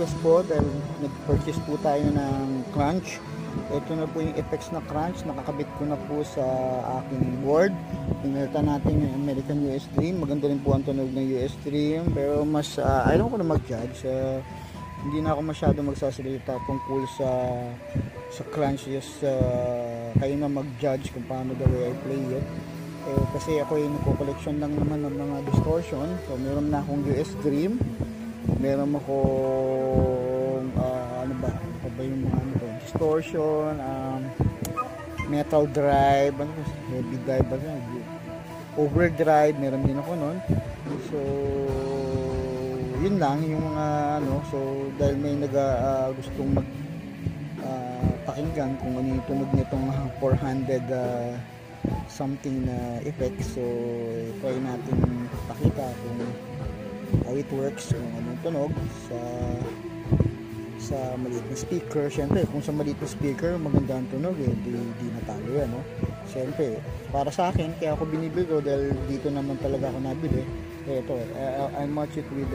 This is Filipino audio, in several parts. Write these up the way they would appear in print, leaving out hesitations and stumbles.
request po dahil nag-purchase po tayo ng crunch. Ito na po yung effects na crunch, nakakabit ko na po sa aking board. Pinalita natin yung American US Dream. Maganda rin po ang tunog ng US Dream, pero mas ayaw ko na mag-judge. Hindi na ako masyado magsasalita tungkol sa crunch. Just kayo na mag-judge kung paano the way I play it. Kasi ako yung nagko-collection lang naman ng mga distortion. So meron na akong US Dream, meron akong ano ba yung mga distortion, metal drive, heavy drive, overdrive, meron din ako nun. So yun lang yung mga so dahil may gustong pakinggan kung ano yung tunog nitong 400 something na effect, so try natin pakita kung how it works, kung anong tunog sa maliit na speaker. Siyempre kung sa maliit na speaker maganda ang tunog, di natalo yan, no? Siyempre para sa akin, kaya ako binibili ko dahil dito naman talaga ako nabili. Ito, I match it with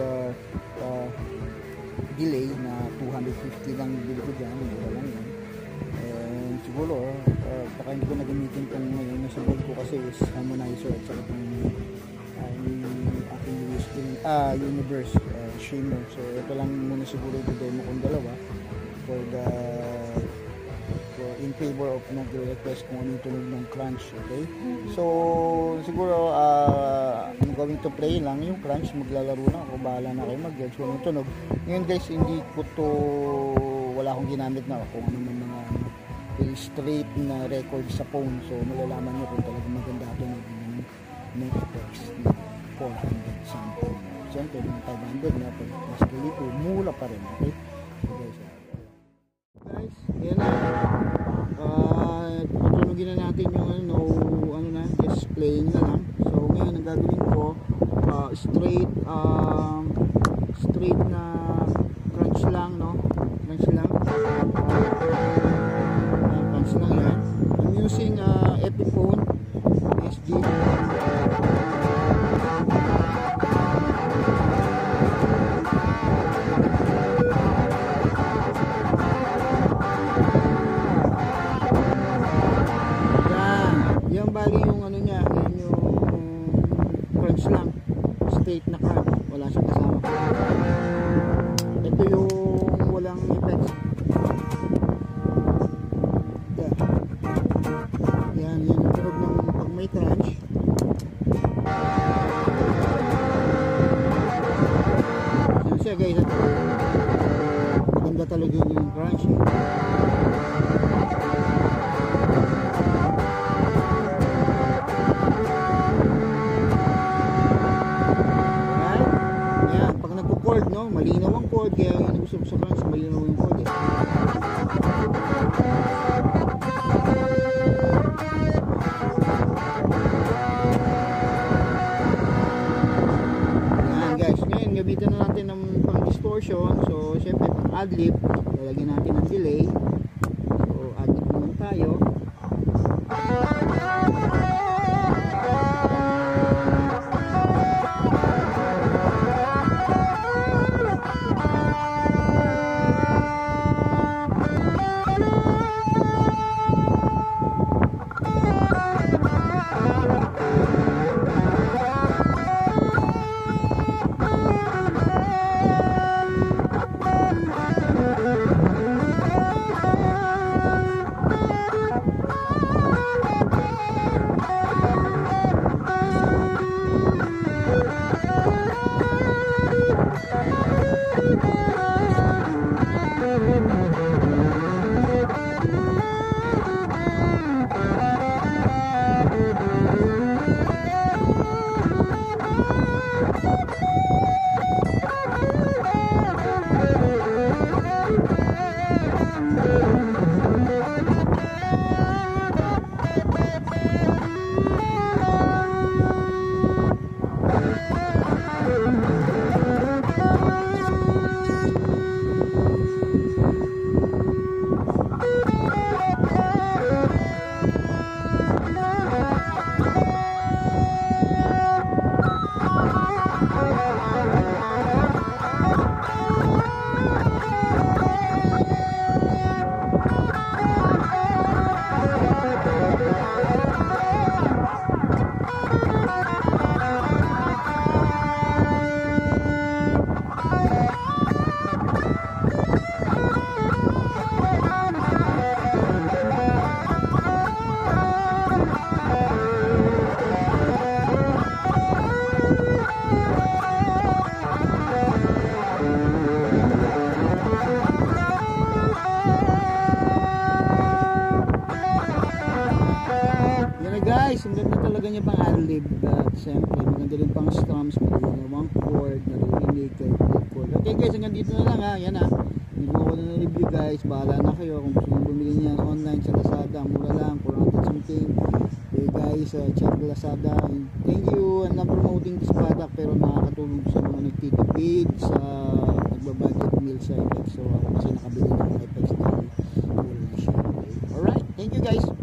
delay na 250 lang bili ko dyan, mura lang yan. Siguro baka hindi ko nagamitin itong ngayon nasa bag ko kasi is harmonizer at saka itong aking universe shimmer. So ito lang muna siguro i-demo kong dalawa for in favor of nag-request kung ano yung tunog ng crunch. Okay, so siguro I'm going to play lang yung crunch, maglalaro lang ako, bahala na kayo mag-judge kung anong tunog. Ngayon guys, hindi ko to, wala akong ginamit na kung ano mga straight na record sa phone, so malalaman nyo kung talagang maganda ito ng effects na 400 something. Siyempre yung 500 na mas galito, mula pa rin. Okay, so guys, yan na, tutunugin na natin yung ano na, just playing na lang. So ngayon ang gagawin ko, straight na crunch lang, no? Crunch lang. Lang yan. I'm using Epiphone SD. Yan bali yung ano niya, yan yung crunch lang, straight na crunch, wala siyang kasama. Ito yung walang effects. Yan yung tunog ng pag may crunch. Yan siya guys, maganda talaga yung crunch. Yan, pag nagpo-chord, no, malinaw ang chord, kaya yung gusto ko sa crunch, malinaw yung chord. Gamitin na natin ng pang distortion. So syempre pang adlib, lalagyan natin ng delay. So adlib naman tayo. niya pang ad-lib at siyempre maganda rin pang strums, magandang chord, naririnig kahit chord. Okay guys, hanggang dito na lang ha. Yan ha, hindi mo ako na review guys, bahala na kayo kung gusto nyo bumili niya online sa Lazada, mura lang, 400 something. Okay guys, check Lazada, and thank you. I'm not promoting this product pero nakakatulong sa mga nagtitipid sa nagbabudget meal sa effects. So ako kasi nakabili ng effects dahil mura na siya. Okay. Alright, thank you guys.